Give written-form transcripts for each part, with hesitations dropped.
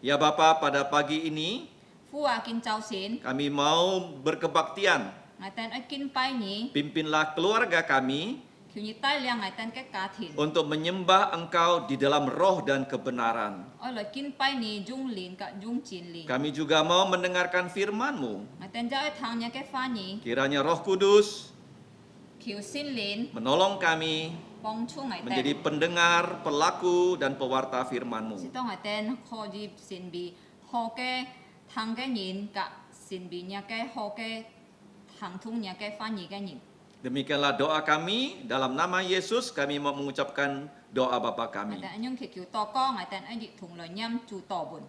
Ya Bapa, pada pagi ini Phu Kin Chao Sin, kami mau berkebaktian. Ngài tên Kin Pai Ni, Pimpinlah keluarga kami Kiều Nhi Tai Liang Ngài tên Cái Cá Thìn, untuk menyembah Engkau di dalam roh dan kebenaran. Ôi lời Kin Pai Ni Dung Lin Cả Dung Chin Lin, Kami juga mau mendengarkan firman-Mu. Ngài tên Giáo Thang Nhà Cái Pha Ni, Kiranya Roh Kudus Kiều Sin Lin, menolong kami Bong Chu Ngài menjadi tên, pendengar, pelaku, dan pewarta firman-Mu. Sĩ Tông Ngài tên Ho Di Sin Bi, Ho Cái Thang Cái Nhìn Cả Sin Bi Nhà Cái Ho Cái Thang Thung Nhà Cái Pha Ni Cái Nhìn. Demikianlah doa kami, dalam nama Yesus kami mau mengucapkan doa Bapa Ngài kami. tên Nhung Kiều Kiều To Co, Ngài tên Dịch Thùng Lời Nhâm Chu To Bun.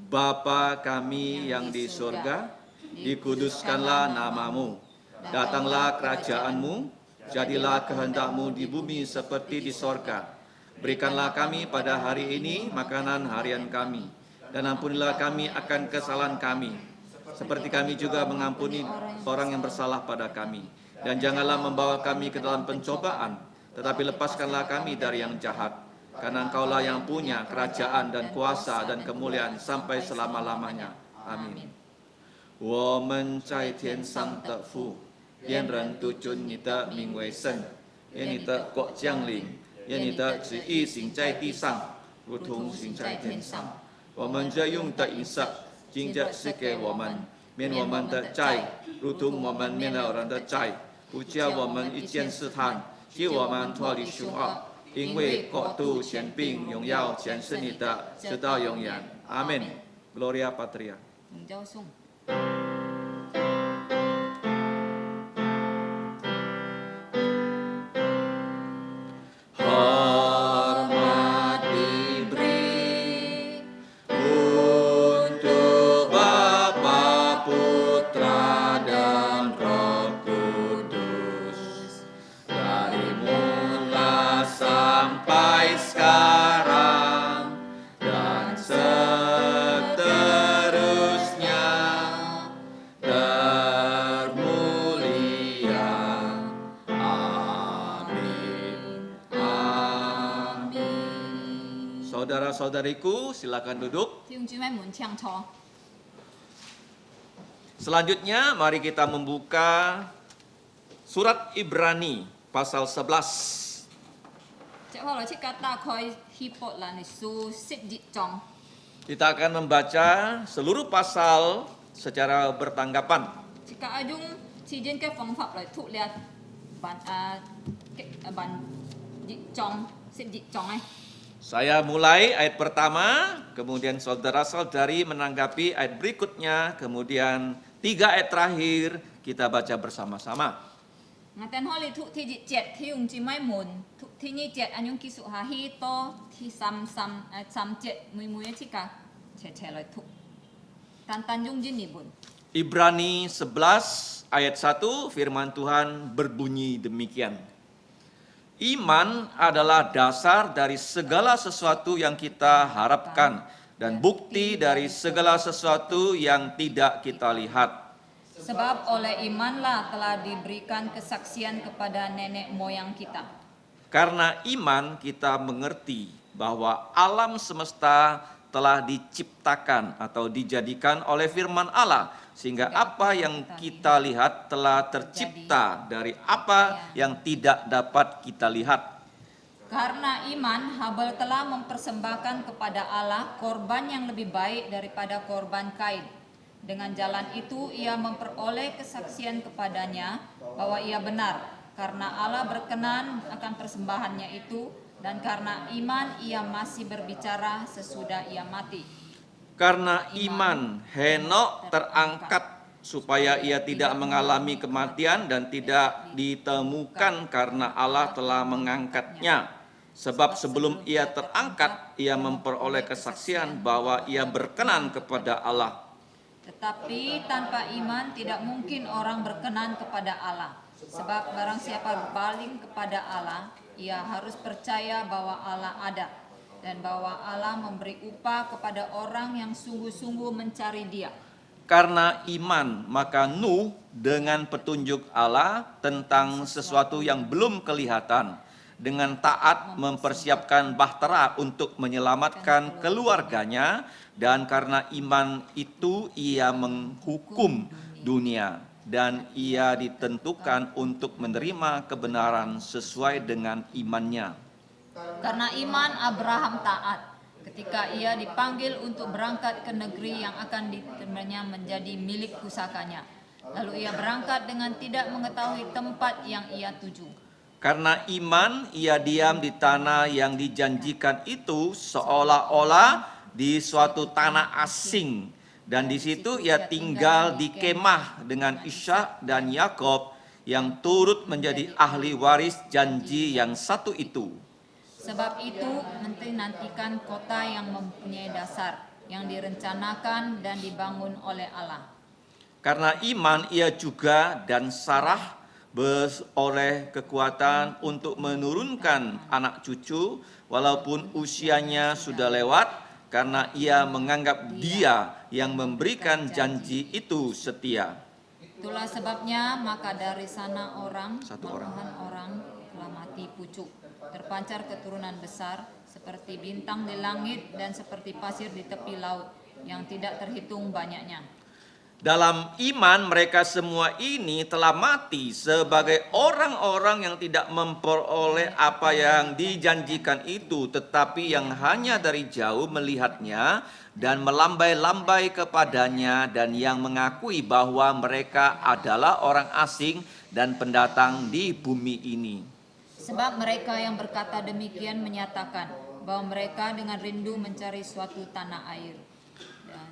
Bapa kami yang di surga, dikuduskanlah namamu. Datanglah kerajaan-Mu, jadilah kehendak-Mu di bumi seperti di sorga. Berikanlah kami pada hari ini makanan harian kami. Dan ampunilah kami akan kesalahan kami, seperti kami juga mengampuni orang yang bersalah pada kami. Dan janganlah membawa kami ke dalam pencobaan, tetapi lepaskanlah kami dari yang jahat. Karena Engkaulah yang punya kerajaan dan kuasa dan kemuliaan sampai selama-lamanya. Amin. 我们在天上的父，愿人都尊你的名为圣，愿你的国降临，愿你的旨意行在地上，如同行在天上。我们这用的饮食，今日赐给我们，免我们的债，如同我们免了人的债，不叫我们遇见试探，救我们脱离凶恶。因为国度、权柄、荣耀全是你的，直到永远。阿门。Gloria Patria。 Mừng Châu Sung. Hormat diberi untuk Bapa, Putra, dan Roh Kudus, dari mula sampai sekarang dan seterusnya, termulia. Amin. Amin. Saudara-saudariku, silakan duduk. Thiên Chúa Mẹ Mượn Chang Cho. Selanjutnya mari kita membuka surat Ibrani pasal 11. Chắc hoa là chiếc cá ta khôi hi bộ là này su xích dị trong. Kita akan membaca seluruh pasal secara bertanggapan. Chiếc cá ajung chi dân cái phong pháp lại thụ liệt bản bản dị trong xích dị trong ấy. Saya mulai ayat pertama, kemudian saudara-saudari menanggapi ayat berikutnya, kemudian 3 ayat terakhir kita baca bersama-sama. Ngài tên hoa lý thụ thi dị chẹt thi dùng chi mai mùn thụ thi nhi chẹt anh dùng kỹ sự hà hi to thi xăm chẹt mùi mùi chiếc cá chẹt lại thụ. Tan tan dùng dân nỉ bùn. Ibrani 11 ayat 1 firman Tuhan berbunyi demikian. Iman adalah dasar dari segala sesuatu yang kita harapkan dan bukti dari segala sesuatu yang tidak kita lihat. Sebab oleh imanlah telah diberikan kesaksian kepada nenek moyang kita. Karena iman kita mengerti bahwa alam semesta telah diciptakan atau dijadikan oleh firman Allah, sehingga apa yang kita lihat telah tercipta dari apa yang tidak dapat kita lihat. Karena iman, Habel telah mempersembahkan kepada Allah korban yang lebih baik daripada korban Kain. Dengan jalan itu ia memperoleh kesaksian kepadanya bahwa ia benar, karena Allah berkenan akan persembahannya itu, dan karena iman ia masih berbicara sesudah ia mati. Karena iman Henok terangkat supaya ia tidak mengalami kematian dan tidak ditemukan karena Allah telah mengangkatnya. Sebab sebelum ia terangkat, ia memperoleh kesaksian bahwa ia berkenan kepada Allah. Tetapi tanpa iman tidak mungkin orang berkenan kepada Allah. Sebab barang siapa berpaling kepada Allah, ia harus percaya bahwa Allah ada dan bahwa Allah memberi upah kepada orang yang sungguh-sungguh mencari Dia. Karena iman, maka Nuh dengan petunjuk Allah tentang sesuatu yang belum kelihatan dengan taat mempersiapkan bahtera untuk menyelamatkan keluarganya, dan karena iman itu ia menghukum dunia, dan ia ditentukan untuk menerima kebenaran sesuai dengan imannya. Karena iman Abraham taat ketika ia dipanggil untuk berangkat ke negeri yang akan diterimanya menjadi milik pusakanya. Lalu ia berangkat dengan tidak mengetahui tempat yang ia tuju. Karena iman ia diam di tanah yang dijanjikan itu, seolah-olah di suatu tanah asing, dan di situ ia tinggal di kemah dengan Ishak dan Yakob yang turut menjadi ahli waris janji yang satu itu. Sebab itu menantikan kota yang mempunyai dasar, yang direncanakan dan dibangun oleh Allah. Karena iman ia juga dan Sarah beroleh kekuatan untuk menurunkan anak cucu walaupun usianya sudah lewat, karena ia menganggap Dia yang memberikan janji itu setia. Itulah sebabnya maka dari sana Satu orang. puluhan orang telah mati pucuk, terpancar keturunan besar seperti bintang di langit dan seperti pasir di tepi laut yang tidak terhitung banyaknya. Dalam iman mereka semua ini telah mati sebagai orang-orang yang tidak memperoleh apa yang dijanjikan itu, tetapi yang hanya dari jauh melihatnya dan melambai-lambai kepadanya, dan yang mengakui bahwa mereka adalah orang asing dan pendatang di bumi ini. Sebab mereka yang berkata demikian menyatakan bahwa mereka dengan rindu mencari suatu tanah air.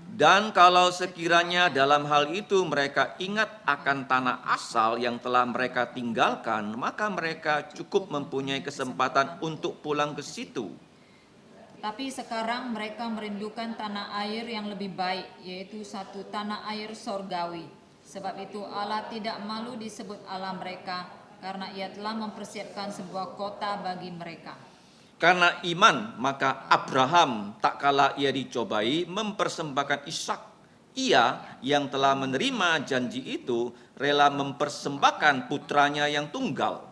Dan kalau sekiranya dalam hal itu mereka ingat akan tanah asal yang telah mereka tinggalkan, maka mereka cukup mempunyai kesempatan untuk pulang ke situ. Tapi sekarang mereka merindukan tanah air yang lebih baik, yaitu satu tanah air sorgawi. Sebab itu Allah tidak malu disebut Allah mereka, karena ia telah mempersiapkan sebuah kota bagi mereka. Karena iman, maka Abraham tak kala ia dicobai mempersembahkan Ishak. Ia yang telah menerima janji itu rela mempersembahkan putranya yang tunggal.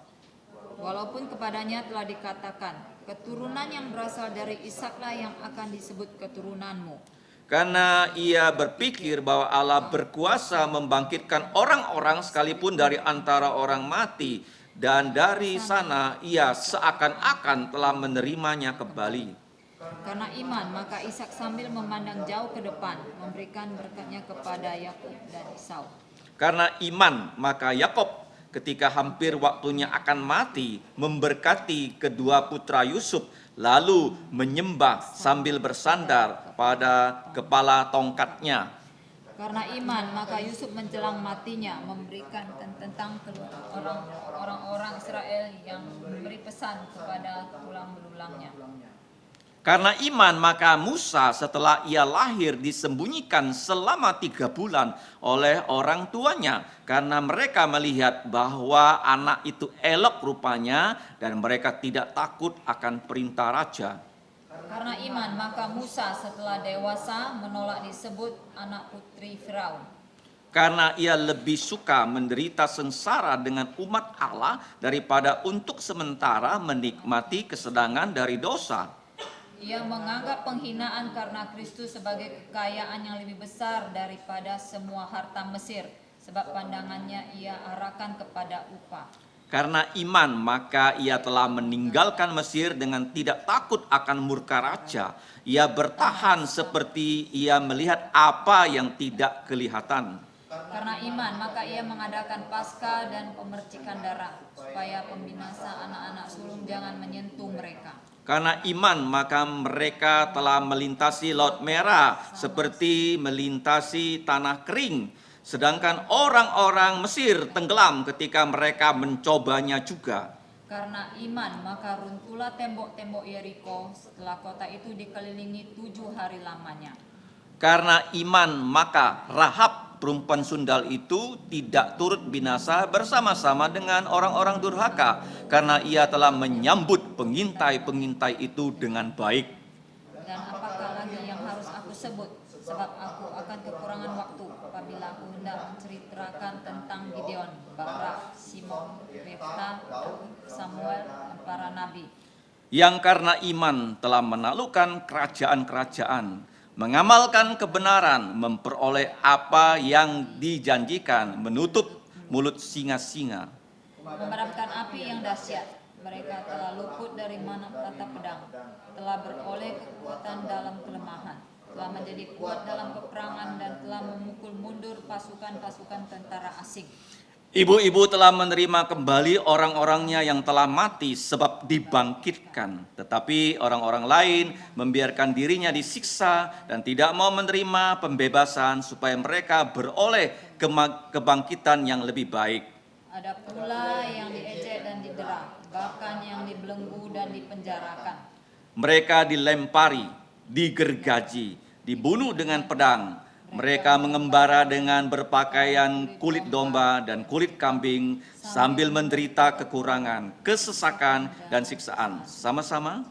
Walaupun kepadanya telah dikatakan, keturunan yang berasal dari Ishaklah yang akan disebut keturunanmu. Karena ia berpikir bahwa Allah berkuasa membangkitkan orang-orang sekalipun dari antara orang mati, dan dari sana ia seakan-akan telah menerimanya kembali. Karena iman, maka Ishak sambil memandang jauh ke depan, memberikan berkatnya kepada Yakub dan Esau. Karena iman, maka Yakob ketika hampir waktunya akan mati, memberkati kedua putra Yusuf, lalu menyembah sambil bersandar pada kepala tongkatnya. Karena iman, maka Yusuf menjelang matinya memberikan tentang orang-orang Israel yang memberi pesan kepada tulang belulangnya. Karena iman, maka Musa setelah ia lahir disembunyikan selama 3 bulan oleh orang tuanya, karena mereka melihat bahwa anak itu elok rupanya dan mereka tidak takut akan perintah raja. Karena iman, maka Musa setelah dewasa menolak disebut anak putri Firaun. Karena ia lebih suka menderita sengsara dengan umat Allah daripada untuk sementara menikmati kesenangan dari dosa. Ia menganggap penghinaan karena Kristus sebagai kekayaan yang lebih besar daripada semua harta Mesir, sebab pandangannya ia arahkan kepada upah. Karena iman, maka ia telah meninggalkan Mesir dengan tidak takut akan murka raja. Ia bertahan seperti ia melihat apa yang tidak kelihatan. Karena iman, maka ia mengadakan Paskah dan pemercikan darah, supaya pembinasa anak-anak sulung jangan menyentuh mereka. Karena iman, maka mereka telah melintasi Laut Merah seperti melintasi tanah kering. Sedangkan orang-orang Mesir tenggelam ketika mereka mencobanya juga. Karena iman, maka runtuhlah tembok-tembok Yeriko setelah kota itu dikelilingi 7 hari lamanya. Karena iman, maka Rahab perempuan sundal itu tidak turut binasa bersama-sama dengan orang-orang durhaka, karena ia telah menyambut pengintai-pengintai itu dengan baik. Dan apakah lagi yang harus aku sebut? Sebab aku akan kekurangan waktu apabila aku hendak menceritakan tentang Gideon, Barak, Simon, Yefta, Samuel, dan para nabi. Yang karena iman telah menaklukkan kerajaan-kerajaan, mengamalkan kebenaran, memperoleh apa yang dijanjikan, menutup mulut singa-singa. Memadamkan api yang dahsyat. Mereka telah luput dari mata pedang, telah beroleh kekuatan dalam kelemahan, telah menjadi kuat dalam peperangan dan telah memukul mundur pasukan-pasukan tentara asing. Ibu-ibu telah menerima kembali orang-orangnya yang telah mati sebab dibangkitkan. Tetapi orang-orang lain membiarkan dirinya disiksa dan tidak mau menerima pembebasan supaya mereka beroleh kebangkitan yang lebih baik. Ada pula yang diejek dan didera, bahkan yang dibelenggu dan dipenjarakan. Mereka dilempari, digergaji, dibunuh dengan pedang. Mereka mengembara dengan berpakaian kulit domba dan kulit kambing sambil menderita kekurangan, kesesakan, dan siksaan. Sama-sama.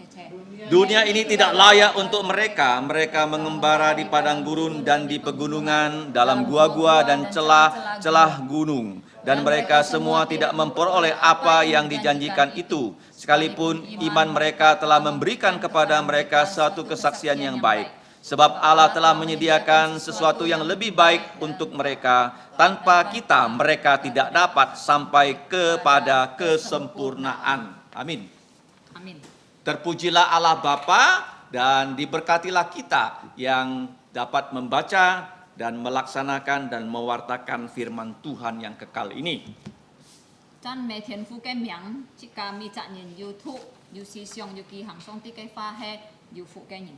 Dunia ini tidak layak untuk mereka. Mereka mengembara di padang gurun dan di pegunungan, dalam gua-gua dan celah-celah gunung. Dan mereka semua tidak memperoleh apa yang dijanjikan itu, sekalipun iman mereka telah memberikan kepada mereka satu kesaksian yang baik. Sebab Allah telah menyediakan sesuatu yang lebih baik untuk mereka. Tanpa kita, mereka tidak dapat sampai kepada kesempurnaan. Amin. Amin. Terpujilah Allah Bapa dan diberkatilah kita yang dapat membaca dan melaksanakan dan mewartakan firman Tuhan yang kekal ini. 真美天父嘅名，即家咪責任要讀，要思想要記行上啲嘅花係要福嘅人。